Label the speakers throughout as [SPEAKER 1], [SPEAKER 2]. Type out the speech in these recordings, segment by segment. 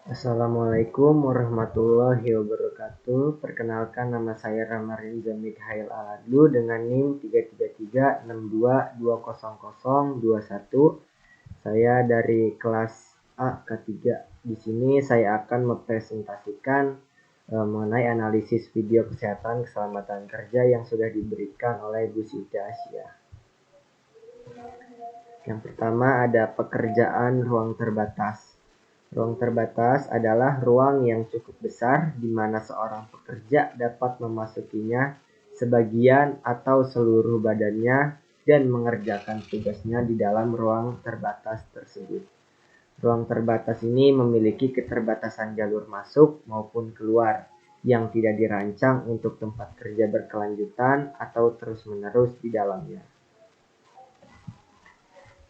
[SPEAKER 1] Assalamualaikum warahmatullahi wabarakatuh. Perkenalkan, nama saya Ramarinza Mikhail Aladlu dengan NIM 33362200021. Saya dari kelas A K3. Di sini saya akan mempresentasikan mengenai analisis video kesehatan keselamatan kerja yang sudah diberikan oleh Bu Siti Asya. Yang pertama ada pekerjaan ruang terbatas. Ruang terbatas adalah ruang yang cukup besar di mana seorang pekerja dapat memasukinya sebagian atau seluruh badannya dan mengerjakan tugasnya di dalam ruang terbatas tersebut. Ruang terbatas ini memiliki keterbatasan jalur masuk maupun keluar yang tidak dirancang untuk tempat kerja berkelanjutan atau terus-menerus di dalamnya.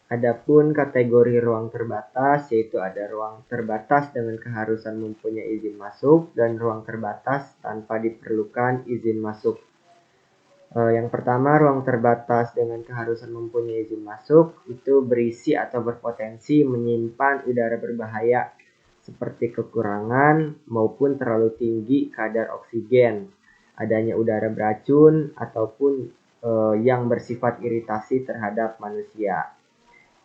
[SPEAKER 1] Adapun kategori ruang terbatas, yaitu ada ruang terbatas dengan keharusan mempunyai izin masuk dan ruang terbatas tanpa diperlukan izin masuk. Yang pertama, ruang terbatas dengan keharusan mempunyai izin masuk itu berisi atau berpotensi menyimpan udara berbahaya seperti kekurangan maupun terlalu tinggi kadar oksigen, adanya udara beracun ataupun yang bersifat iritasi terhadap manusia.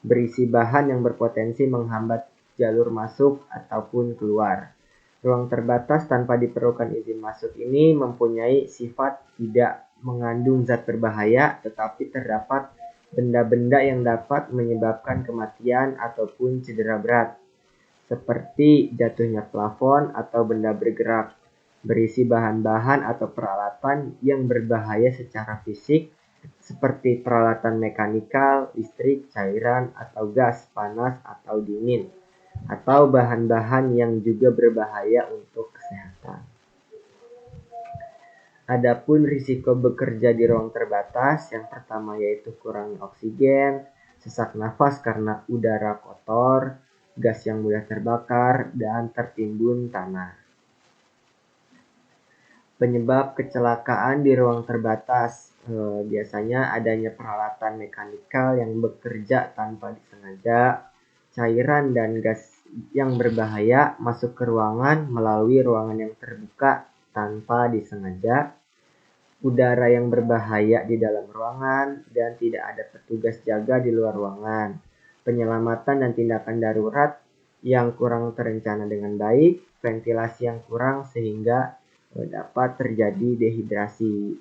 [SPEAKER 1] Berisi bahan yang berpotensi menghambat jalur masuk ataupun keluar. Ruang terbatas tanpa diperlukan izin masuk ini mempunyai sifat tidak mengandung zat berbahaya, tetapi terdapat benda-benda yang dapat menyebabkan kematian ataupun cedera berat, seperti jatuhnya plafon atau benda bergerak. Berisi bahan-bahan atau peralatan yang berbahaya secara fisik, seperti peralatan mekanikal, listrik, cairan, atau gas, panas, atau dingin, atau bahan-bahan yang juga berbahaya untuk kesehatan. Adapun risiko bekerja di ruang terbatas, yang pertama yaitu kurangnya oksigen, sesak nafas karena udara kotor, gas yang mudah terbakar, dan tertimbun tanah. Penyebab kecelakaan di ruang terbatas, biasanya adanya peralatan mekanikal yang bekerja tanpa disengaja, cairan dan gas yang berbahaya masuk ke ruangan melalui ruangan yang terbuka tanpa disengaja, udara yang berbahaya di dalam ruangan, dan tidak ada petugas jaga di luar ruangan, penyelamatan dan tindakan darurat yang kurang terencana dengan baik, ventilasi yang kurang sehingga dapat terjadi dehidrasi.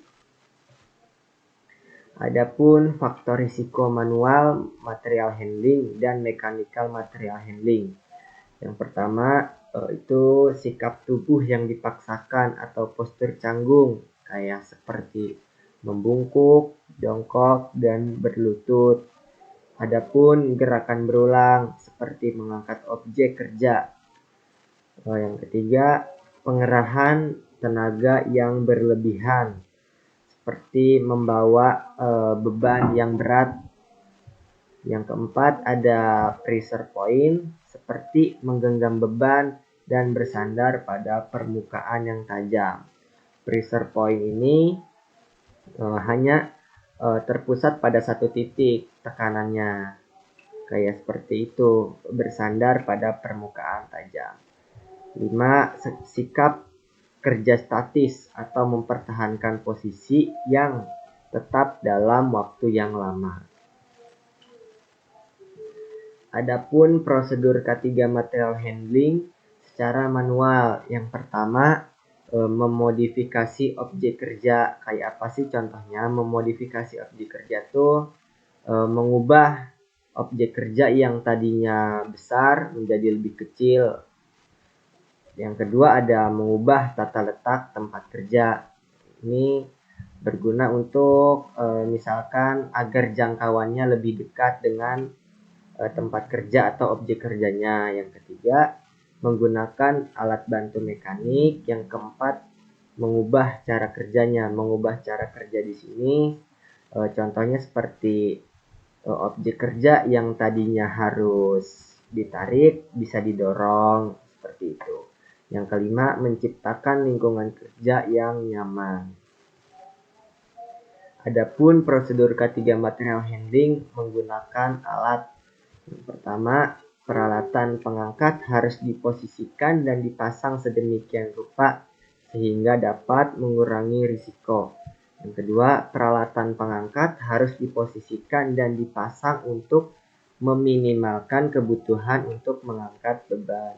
[SPEAKER 1] Adapun faktor risiko manual, material handling, dan mechanical material handling. Yang pertama itu sikap tubuh yang dipaksakan atau postur canggung, kayak seperti membungkuk, jongkok, dan berlutut. Adapun gerakan berulang seperti mengangkat objek kerja. Yang ketiga, pengerahan tenaga yang berlebihan, seperti membawa beban yang berat. Yang keempat, ada pressure point, seperti menggenggam beban dan bersandar pada permukaan yang tajam. Pressure point ini hanya terpusat pada satu titik tekanannya, kayak seperti itu, bersandar pada permukaan tajam. 5. Sikap kerja statis atau mempertahankan posisi yang tetap dalam waktu yang lama. Adapun prosedur K3 material handling secara manual. Yang pertama, memodifikasi objek kerja. Kayak apa sih contohnya? Memodifikasi objek kerja itu mengubah objek kerja yang tadinya besar menjadi lebih kecil. Yang kedua, ada mengubah tata letak tempat kerja. Ini berguna untuk misalkan agar jangkauannya lebih dekat dengan tempat kerja atau objek kerjanya. Yang ketiga, menggunakan alat bantu mekanik. Yang keempat, mengubah cara kerjanya. Mengubah cara kerja di sini contohnya seperti objek kerja yang tadinya harus ditarik bisa didorong, seperti itu. Yang kelima, menciptakan lingkungan kerja yang nyaman. Adapun prosedur K3 material handling menggunakan alat. Yang pertama, peralatan pengangkat harus diposisikan dan dipasang sedemikian rupa sehingga dapat mengurangi risiko. Yang kedua, peralatan pengangkat harus diposisikan dan dipasang untuk meminimalkan kebutuhan untuk mengangkat beban.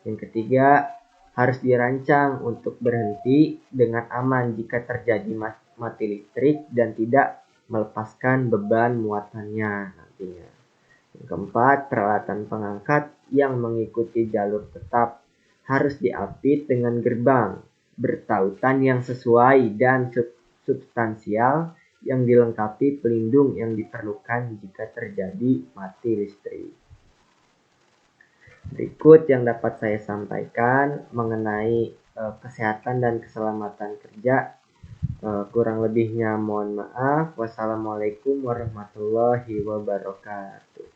[SPEAKER 1] Yang ketiga, harus dirancang untuk berhenti dengan aman jika terjadi mati listrik dan tidak melepaskan beban muatannya nantinya. Yang keempat, peralatan pengangkat yang mengikuti jalur tetap harus diapit dengan gerbang bertautan yang sesuai dan substansial yang dilengkapi pelindung yang diperlukan jika terjadi mati listrik. Berikut yang dapat saya sampaikan mengenai kesehatan dan keselamatan kerja. Kurang lebihnya mohon maaf. Wassalamualaikum warahmatullahi wabarakatuh.